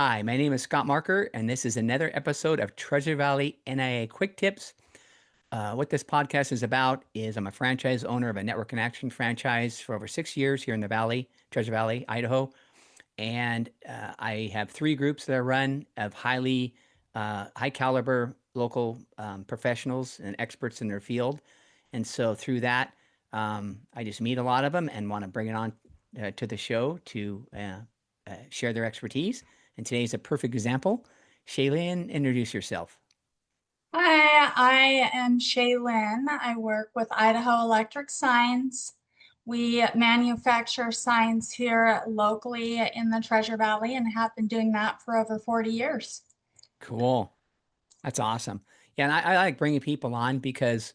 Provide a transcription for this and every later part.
Hi, my name is Scott Marker, and this is another episode of Treasure Valley NIA Quick Tips. What this podcast is about is I'm a franchise owner of a network and action franchise for over 6 years here in the Valley, Treasure Valley, Idaho. And I have three groups that I run of high caliber local professionals and experts in their field. And so through that, I just meet a lot of them and want to bring it on to the show to share their expertise. And today's a perfect example. ShayLynn, introduce yourself. Hi, I am ShayLynn. I work with Idaho Electric Signs. We manufacture signs here locally in the Treasure Valley and have been doing that for over 40 years. Cool. That's awesome. Yeah, and I like bringing people on because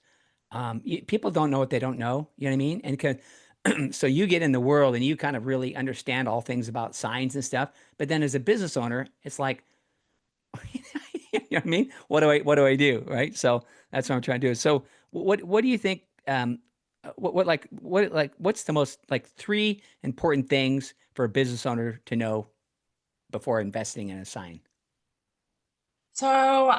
people don't know what they don't know. You know what I mean? So you get in the world and you kind of really understand all things about signs and stuff. But then as a business owner, it's like, you know what I mean? What do I do? Right. So that's what I'm trying to do. So what do you think? What's the most like three important things for a business owner to know before investing in a sign? So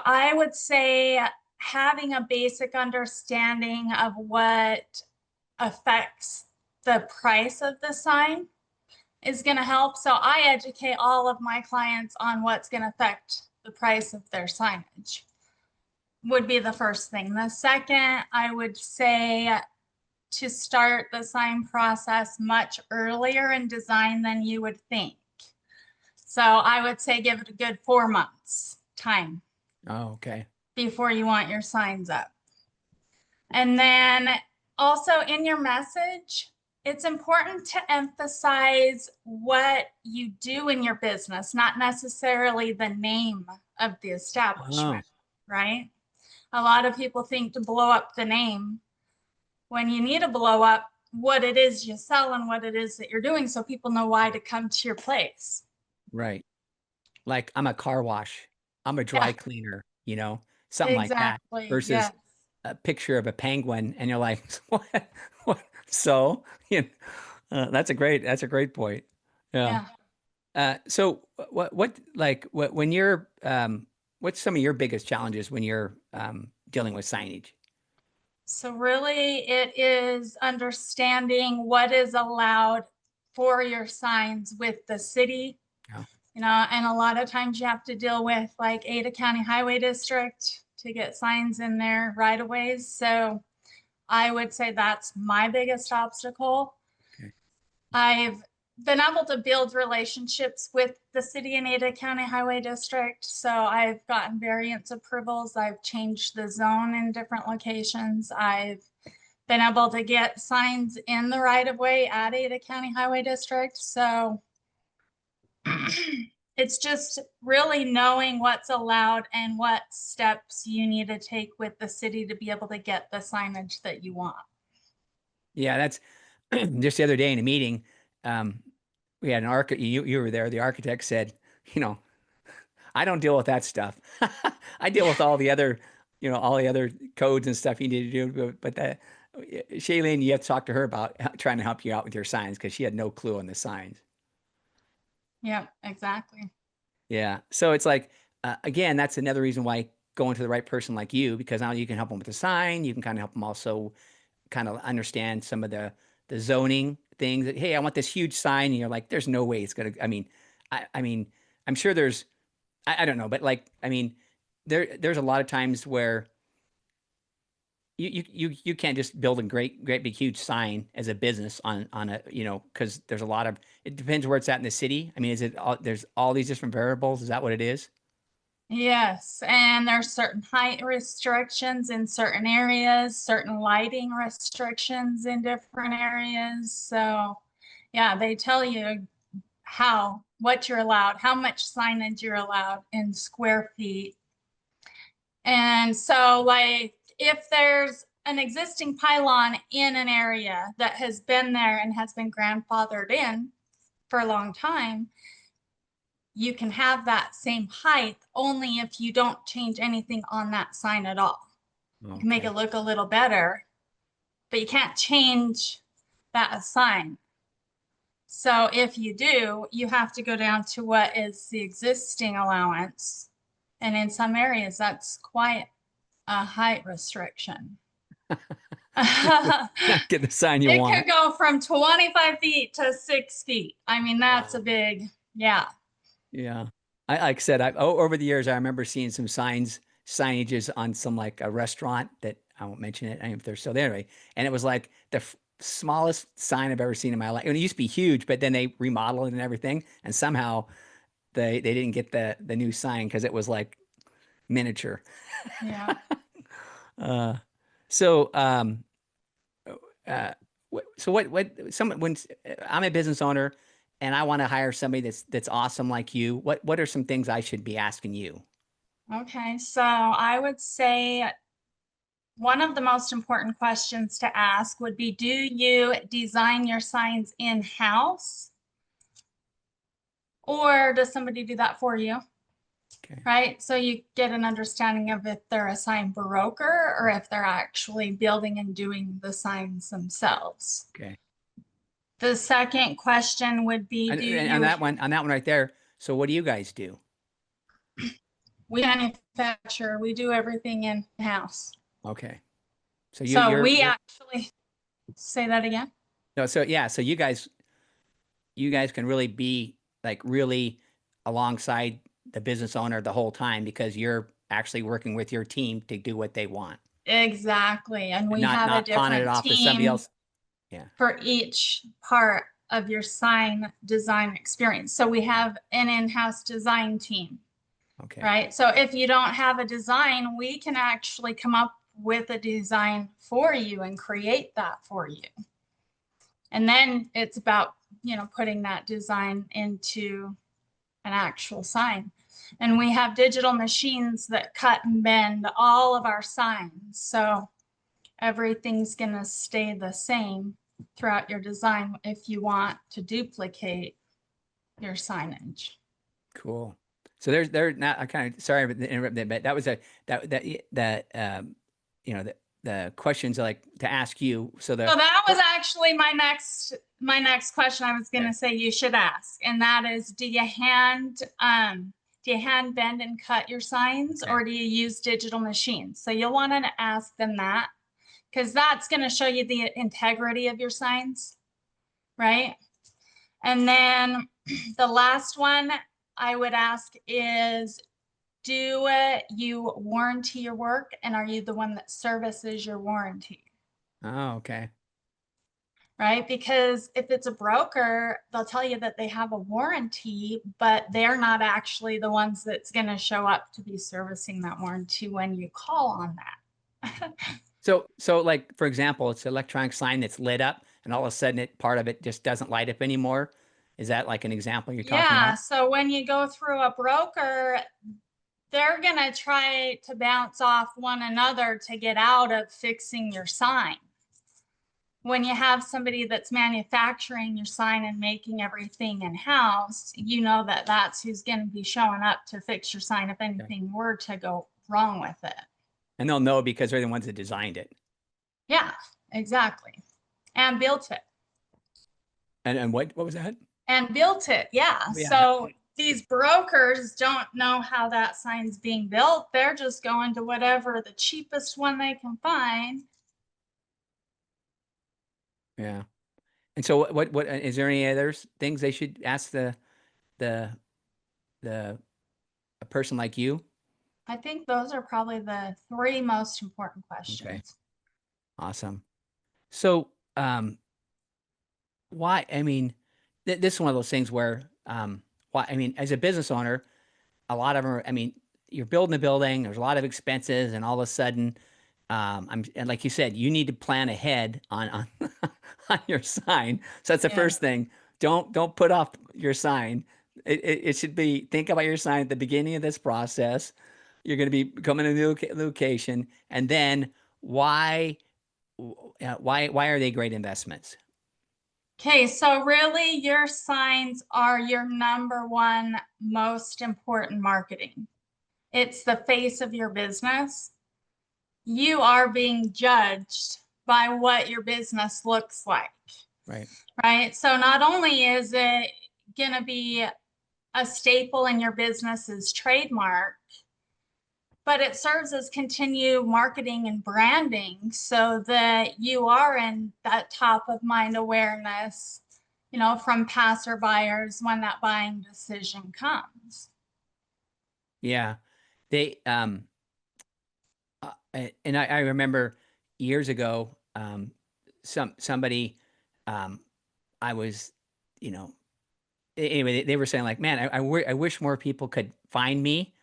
I would say having a basic understanding of what affects the price of the sign is going to help. So I educate all of my clients on what's going to affect the price of their signage. Would be the first thing. The second, I would say to start the sign process much earlier in design than you would think. So I would say give it a good 4 months time Oh, okay. before you want your signs up. And then also in your message, it's important to emphasize what you do in your business, not necessarily the name of the Oh, establishment, right? A lot of people think to blow up the name when you need to blow up what it is you sell and what it is that you're doing so people know why to come to your place. right. Like I'm a car wash, I'm a Yeah, dry cleaner, something like that exactly. versus Yes. a picture of a penguin and you're like, what? What? So, that's a great point. Yeah. Yeah. So when you're, what's some of your biggest challenges when you're dealing with signage? So really it is understanding what is allowed for your signs with the city, Yeah. and a lot of times you have to deal with like Ada County Highway District to get signs in there right of ways. So I would say that's my biggest obstacle. Okay. I've been able to build relationships with the city and Ada County Highway District. So I've gotten variance approvals. I've changed the zone in different locations. I've been able to get signs in the right of way at Ada County Highway District. So it's just really knowing what's allowed and what steps you need to take with the city to be able to get the signage that you want. Yeah, that's just the other day in a meeting. Um, we had an architect, you were there. The architect said, you know, I don't deal with that stuff. I deal with all the other codes and stuff you need to do. But that ShayLynn, you have to talk to her about trying to help you out with your signs because she had no clue on the signs. Yep, exactly. Yeah. So it's like, again, that's another reason why going to the right person like you, because now you can help them with the sign. You can kind of help them also kind of understand some of the zoning things that, hey, I want this huge sign. And you're like, there's no way it's gonna, I mean, I'm sure I don't know, but like, I mean, there's a lot of times where you can't just build a great big huge sign as a business on a, because there's a lot of, it depends where it's at in the city. I mean, there's all these different variables. Is that what it is? Yes, and there's certain height restrictions in certain areas, certain lighting restrictions in different areas. So, yeah, they tell you what you're allowed, how much signage you're allowed in square feet. And so, like, if there's an existing pylon in an area that has been there and has been grandfathered in for a long time, you can have that same height only if you don't change anything on that sign at all. You can make it Okay. look a little better, but you can't change that sign. So if you do, you have to go down to what is the existing allowance. And in some areas, that's quite a height restriction. Not get the sign you It want. could go from 25 feet to 6 feet. I mean, that's a Wow. big, yeah. Yeah. Like I said, over the years, I remember seeing some signages on some like a restaurant that I won't mention it. I don't know if they're still there anyway. And it was like the smallest sign I've ever seen in my life. And it used to be huge, but then they remodeled it and everything. And somehow they didn't get the new sign because it was like miniature. Yeah. Uh, so, uh, when I'm a business owner and I want to hire somebody that's awesome like you, what are some things I should be asking you? Okay. So I would say one of the most important questions to ask would be, do you design your signs in-house or does somebody do that for you? Okay. Right? So you get an understanding of if they're a sign broker or if they're actually building and doing the signs themselves. Okay. The second question would be, And, do and you, on that one right there. So what do you guys do? we manufacture, we do everything in-house. Okay. So So we you're actually, say that again. no, so yeah, so you guys can really be like really alongside the business owner the whole time because you're actually working with your team to do what they want Exactly. And and we not have a not pawning it different off to somebody team else. Yeah. for each part of your sign design experience. So we have an in-house design team, Okay. right? So if you don't have a design, we can actually come up with a design for you and create that for you. And then it's about, putting that design into an actual sign. And we have digital machines that cut and bend all of our signs. So everything's going to stay the same throughout your design if you want to duplicate your signage. Cool. So there not I kind of sorry to interrupt that, but that was a that the questions like to ask you. So So the that was actually my next question I was going okay. to say you should ask, and that is, do you hand bend and cut your signs, Okay. or do you use digital machines? So you'll want to ask them that, because that's going to show you the integrity of your signs, right? And then the last one I would ask is, do you warranty your work, and are you the one that services your warranty? Oh, okay. Right? Because if it's a broker, they'll tell you that they have a warranty, but they're not actually the ones that's going to show up to be servicing that warranty when you call on that. So like for example, it's an electronic sign that's lit up and all of a sudden part of it just doesn't light up anymore. Is that like an example you're talking Yeah, about? so when you go through a broker, they're going to try to bounce off one another to get out of fixing your sign. When you have somebody that's manufacturing your sign and making everything in-house, you know that that's who's going to be showing up to fix your sign if Okay. anything were to go wrong with it. And they'll know because they're the ones that designed it. Yeah, exactly. And built it. And what was that? And built it. Yeah. Oh, yeah. So these brokers don't know how that sign's being built. They're just going to whatever the cheapest one they can find. Yeah. And so what is there any other things they should ask the the a person like you? I think those are probably the three most important Okay. questions. Awesome. So why I mean this is one of those things where why I mean as a business owner, a lot of them are, I mean, you're building a building, there's a lot of expenses, and all of a sudden, and like you said, you need to plan ahead on on your sign. So that's the Yeah. first thing. Don't put off your sign. It should be think about your sign at the beginning of this process. You're going to be coming to a new location, and then why are they great investments? Okay, so really your signs are your number one most important marketing. It's the face of your business. You are being judged by what your business looks like. Right. right? So not only is it going to be a staple in your business's trademark, but it serves as continued marketing and branding so that you are in that top of mind awareness, from passerbyers when that buying decision comes. Yeah. They and I remember years ago, somebody, um, I was, you know, anyway, they were saying like, man, I wish more people could find me.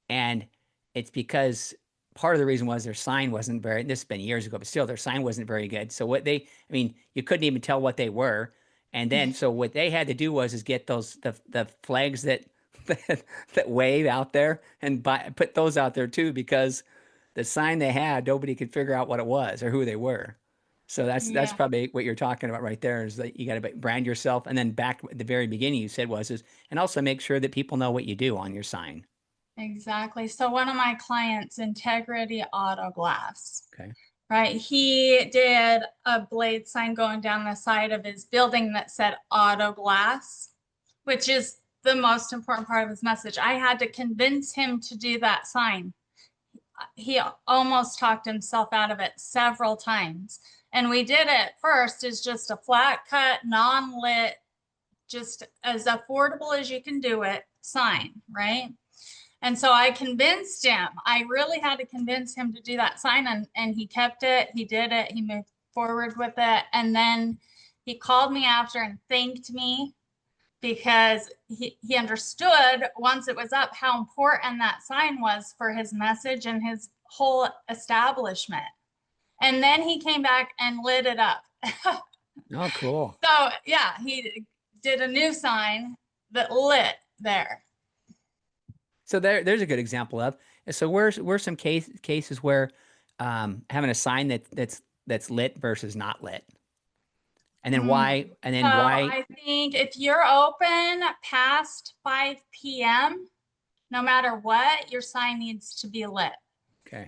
And it's because part of the reason was their sign wasn't very, this has been years ago, but still their sign wasn't very good. So I mean, you couldn't even tell what they were. And then, so what they had to do is get the flags that, that wave out there and put those out there too, because the sign they had, nobody could figure out what it was or who they were. So that's Yeah, probably what you're talking about right there, is that you got to brand yourself. And then back at the very beginning, you said and also make sure that people know what you do on your sign. exactly. So one of my clients, Integrity Auto Glass, Okay. right? He did a blade sign going down the side of his building that said auto glass, which is the most important part of his message. I had to convince him to do that sign. He almost talked himself out of it several times. And we did it first as just a flat cut, non-lit, just as affordable as you can do it sign, right? And so I convinced him. I really had to convince him to do that sign, and he kept it. He did it. He moved forward with it. And then he called me after and thanked me because he understood once it was up how important that sign was for his message and his whole establishment. And then he came back and lit it up. Oh, cool. So yeah, he did a new sign that lit there. So there's a good example of. So where's some cases where having a sign that's lit versus not lit, and then Mm. why, and So then why? I think if you're open past 5 p.m., no matter what, your sign needs to be lit. Okay.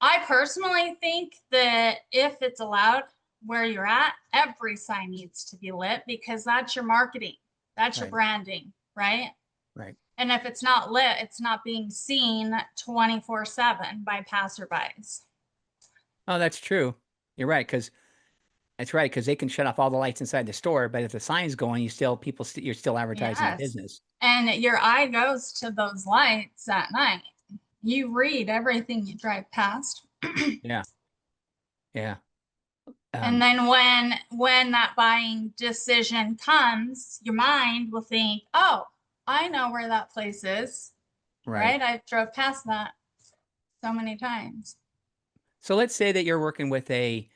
I personally think that if it's allowed where you're at, every sign needs to be lit because that's your marketing, that's your Right. branding, right? Right. And if it's not lit, it's not being seen 24/7 by passerbys. Oh, that's true. You're right, because that's right, because they can shut off all the lights inside the store, but if the sign's going, you're still advertising the Yes. business. And your eye goes to those lights at night. You read everything you drive past. Yeah. Yeah. And Um, then when that buying decision comes, your mind will think, "Oh, I know where that place is." right. Right? I've drove past that so many times. So let's say that you're working with a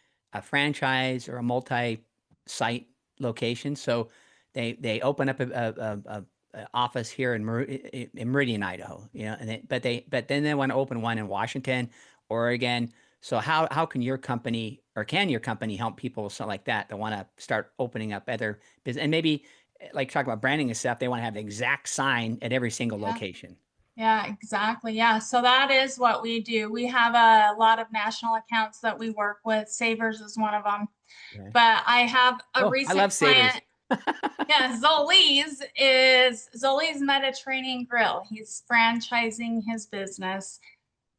franchise or a multi-site location. So they open up a office here in Meridian, Idaho, and but then they want to open one in Washington, Oregon. So how can your company, or can your company, help people so like that want to start opening up other business, and maybe like talk about branding and stuff, they want to have the exact sign at every single Yeah. location. Yeah, exactly. Yeah. So that is what we do. We have a lot of national accounts that we work with. Savers is one of them. Okay. But I have a Oh, I love recent Savers. client. Yeah, Zoli's Mediterranean Grill. He's franchising his business.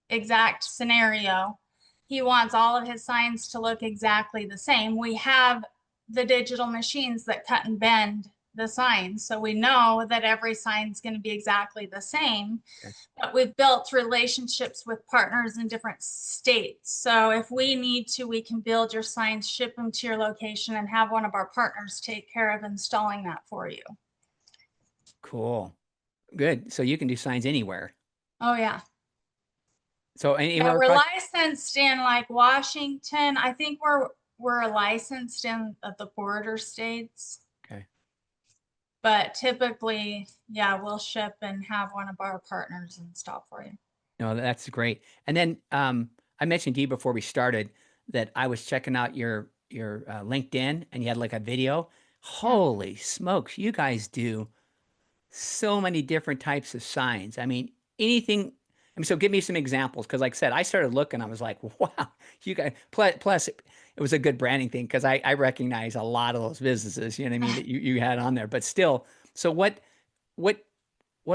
Exact scenario. He wants all of his signs to look exactly the same. We have the digital machines that cut and bend the signs, so we know that every sign is going to be exactly the same. Okay. But we've built relationships with partners in different states. So if we need to, we can build your signs, ship them to your location, and have one of our partners take care of installing that for you. Cool. Good. So you can do signs anywhere. Oh, yeah. So Yeah, anywhere we're across. licensed in like Washington. I think we're licensed in the border states, Okay. but typically, yeah, we'll ship and have one of our partners install for you. No, that's great. And then I mentioned to you before we started that I was checking out your LinkedIn, and you had like a video. Yeah. Holy smokes, you guys do so many different types of signs. I mean, anything. I mean, so give me some examples. Cause like I said, I started looking, I was like, wow, you guys, plus it was a good branding thing. Cause I recognize a lot of those businesses, you know what I mean, that you had on there, but still, so what, what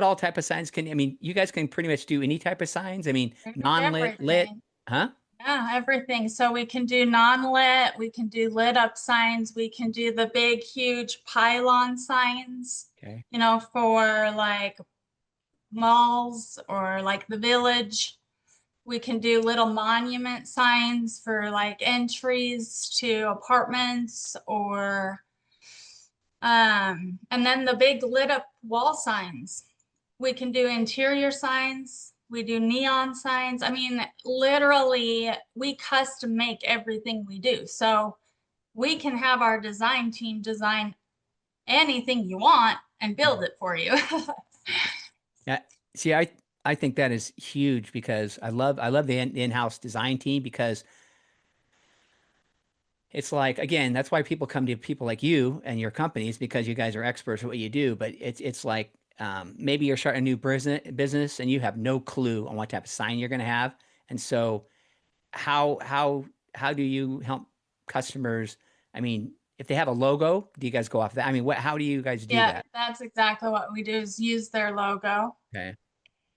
all type of signs can, I mean, you guys can pretty much do any type of signs. I mean, Pretty much non-lit, lit, everything. huh? Yeah, everything. So we can do non-lit, we can do lit up signs, we can do the big, huge pylon signs, Okay. for like malls or like the village. We can do little monument signs for like entries to apartments or and then the big lit up wall signs. We can do interior signs. We do neon signs. I mean, literally, we custom make everything we do. So we can have our design team design anything you want and build it for you. Yeah. See, I think that is huge because I love the in-house design team because it's like, again, that's why people come to people like you and your companies because you guys are experts at what you do. But it's like maybe you're starting a new business and you have no clue on what type of sign you're going to have. And so how how how do you help customers? I mean, if they have a logo, do you guys go off that? I mean, what how do you guys do Yeah, that? that's exactly what we do is use their logo. Okay.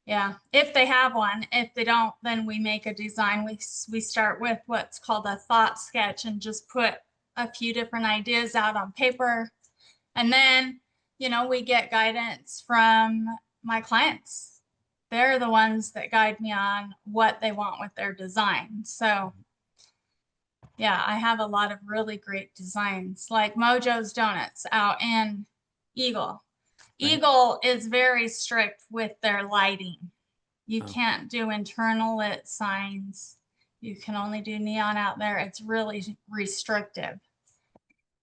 Yeah, if they have one. If they don't, then we make a design. We start with what's called a thought sketch and just put a few different ideas out on paper. And then, we get guidance from my clients. They're the ones that guide me on what they want with their design. So, yeah, I have a lot of really great designs like Mojo's Donuts out in Eagle. Right. Eagle is very strict with their lighting. You Oh. can't do internal lit signs. You can only do neon out there. It's really restrictive.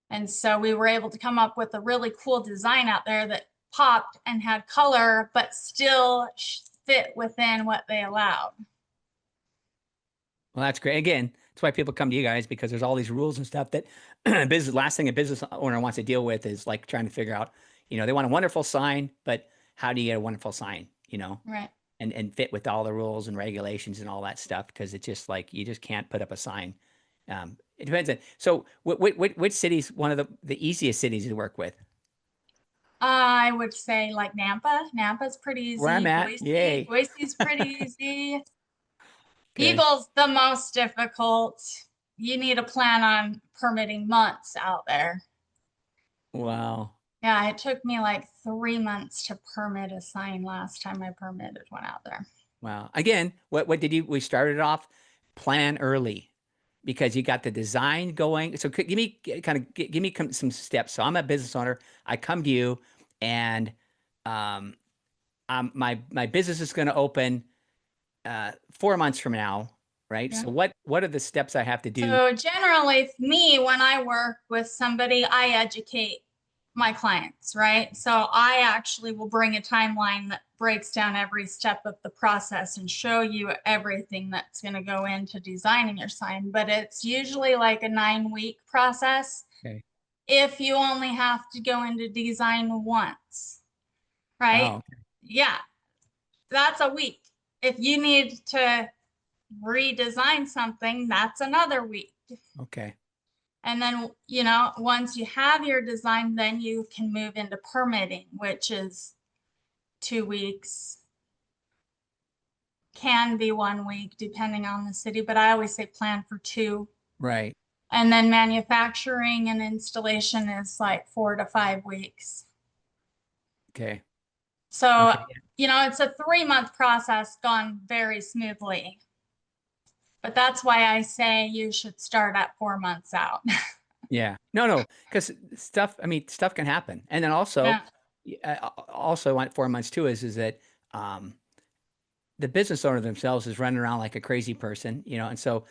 And so we were able to come up with a really cool design out there that popped and had color, but still fit within what they allowed. Well, that's great. Again, that's why people come to you guys because there's all these rules and stuff that business last thing a business owner wants to deal with is like trying to figure out, they want a wonderful sign, but how do you get a wonderful sign, Right. and fit with all the rules and regulations and all that stuff because it's just like you just can't put up a sign. It depends on so which city's one of the easiest cities to work with? I would say like Nampa. Nampa's pretty Where I'm easy. at, Boise. yay. Boise's pretty easy. Okay. Eagle's the most difficult. You need to plan on permitting months out there. Wow. Yeah, it took me like 3 months to permit a sign last time I permitted one out there. Wow. Again, what did we started off plan early because you got the design going. So give me give me some steps. So I'm a business owner. I come to you and um my business is going to open 4 months from now, right? Yeah. So what are the steps I have to do? So generally, me, when I work with somebody, I educate my clients, right? So I actually will bring a timeline that breaks down every step of the process and show you everything that's going to go into designing your sign. But it's usually like a 9-week process Okay. if you only have to go into design once, right? Oh, Yeah, that's a week. If you need to redesign something, that's another week. okay. And then, once you have your design, then you can move into permitting, which is 2 weeks, can be 1 week, depending on the city, but I always say plan for 2. Right. And then manufacturing and installation is like 4 to 5 weeks. Okay. So, Okay. it's a 3-month process gone very smoothly. But that's why I say you should start at 4 months out. Yeah. No, because I mean, stuff can happen. And then also, Yeah. also on 4 months too is that um, the business owner themselves is running around like a crazy person, and so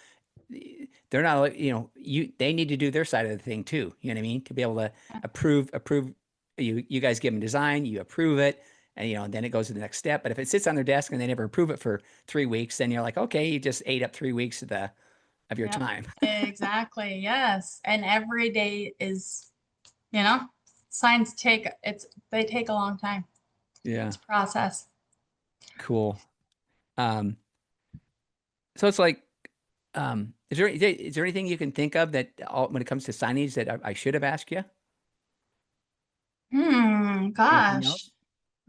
they're not, they need to do their side of the thing too. You know what I mean? To be able to approve. You guys give them design, you approve it, and then it goes to the next step. But if it sits on their desk and they never approve it for 3 weeks, then you're like, okay, you just ate up 3 weeks of your Yep. time. Exactly. Yes. And every day is, you know, signs they take a long time Yeah. to process. Cool. Um, so it's like, is there anything you can think of that when it comes to signage that I should have asked you? Anything Gosh, else?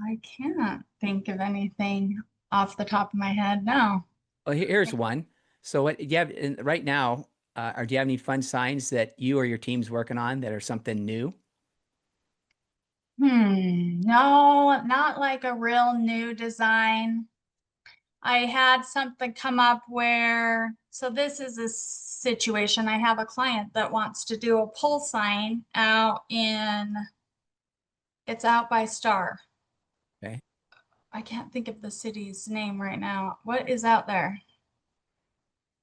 I can't think of anything off the top of my head. No. Well, here's one. So what do you have right now, or do you have any fun signs that you or your team's working on that are something new? No, not like a real new design. I had something come up where, so this is a situation. I have a client that wants to do a pull sign it's out by Star. Okay. I can't think of the city's name right now. What is out there?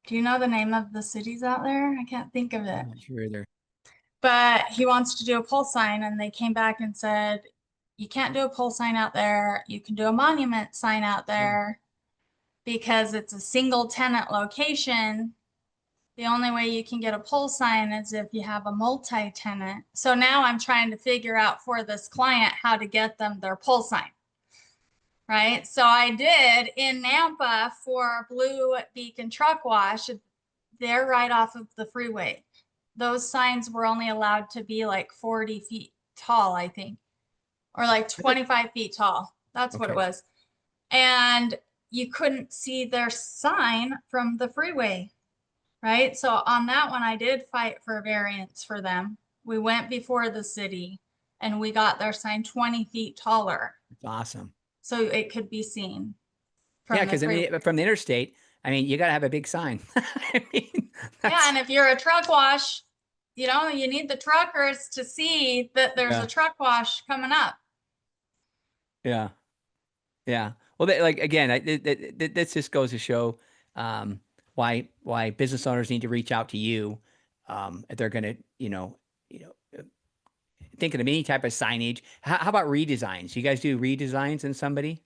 Do you know the name of the cities out there? I can't think of it. I'm not sure either. But he wants to do a pole sign, and they came back and said, you can't do a pole sign out there. You can do a monument sign out Yeah. there because it's a single tenant location. The only way you can get a pole sign is if you have a multi-tenant. So now I'm trying to figure out for this client how to get them their pole sign. Right. So I did in Nampa for Blue Beacon Truck Wash. They're right off of the freeway. Those signs were only allowed to be like 40 feet tall, I think, or like I thought, 25 feet tall. That's what it okay. was. And you couldn't see their sign from the freeway, right? So on that one, I did fight for variance for them. We went before the city and we got their sign 20 feet taller It's awesome. so it could be seen Yeah, from the because I freeway. mean, from the interstate, I mean, you got to have a big sign. I mean, Yeah, that's and if you're a truck wash, you need the truckers to see that there's a yeah, truck wash coming up. yeah, yeah. Well, like again, this just goes to show um, why business owners need to reach out to you if they're going to, thinking of any type of signage. How about redesigns? You guys do redesigns in somebody?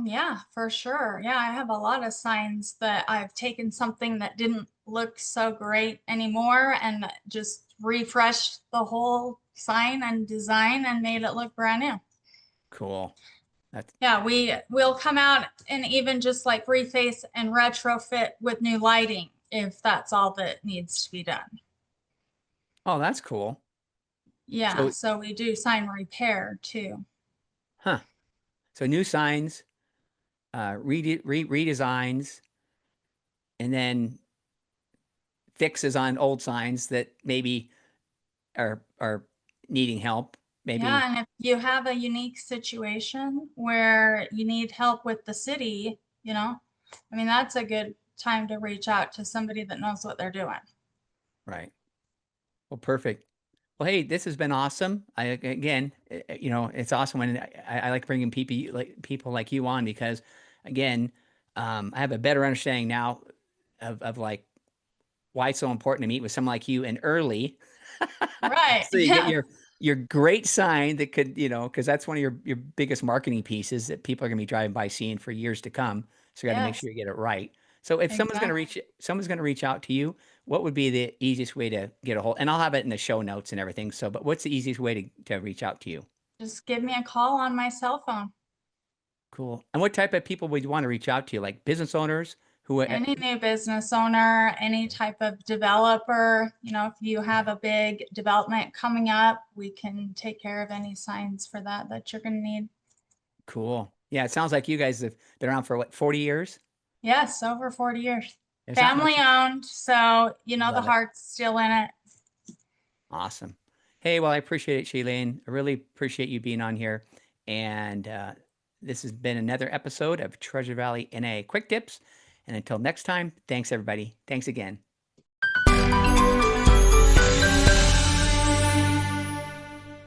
Yeah, for sure. Yeah, I have a lot of signs that I've taken something that didn't look so great anymore and just refreshed the whole sign and design and made it look brand new. Cool. That's Yeah, we will come out and even just like reface and retrofit with new lighting if that's all that needs to be done. oh, that's cool. Yeah, So, so we do sign repair too. huh? So new signs, redesigns, and then fixes on old signs that maybe are needing help. Yeah, Maybe and if you have a unique situation where you need help with the city, I mean, that's a good time to reach out to somebody that knows what they're doing. right. Well, perfect. Well, hey, this has been awesome. Again, it's awesome when I like bringing people like you on because, again, I have a better understanding now of like why it's so important to meet with someone like you and early, Right. so you get Yeah, your great sign that could, because that's one of your biggest marketing pieces that people are going to be driving by seeing for years to come. So you got to make yes, sure you get it right. So if exactly. someone's going to reach out to you, what would be the easiest way to get a hold? And I'll have it in the show notes and everything. So, but what's the easiest way to reach out to you? Just give me a call on my cell phone. Cool. And what type of people would you want to reach out to? Like business owners who, Any new business owner, any type of developer, if you have a big development coming up, we can take care of any signs for that you're going to need. cool. Yeah, it sounds like you guys have been around for what, 40 years? Yes, over 40 years. There's not Family much. owned, so the Love it. heart's still in it. Awesome. Hey, well, I appreciate it, ShayLynn. I really appreciate you being on here. And this has been another episode of Treasure Valley NA Quick Tips. And until next time, thanks, everybody. Thanks again.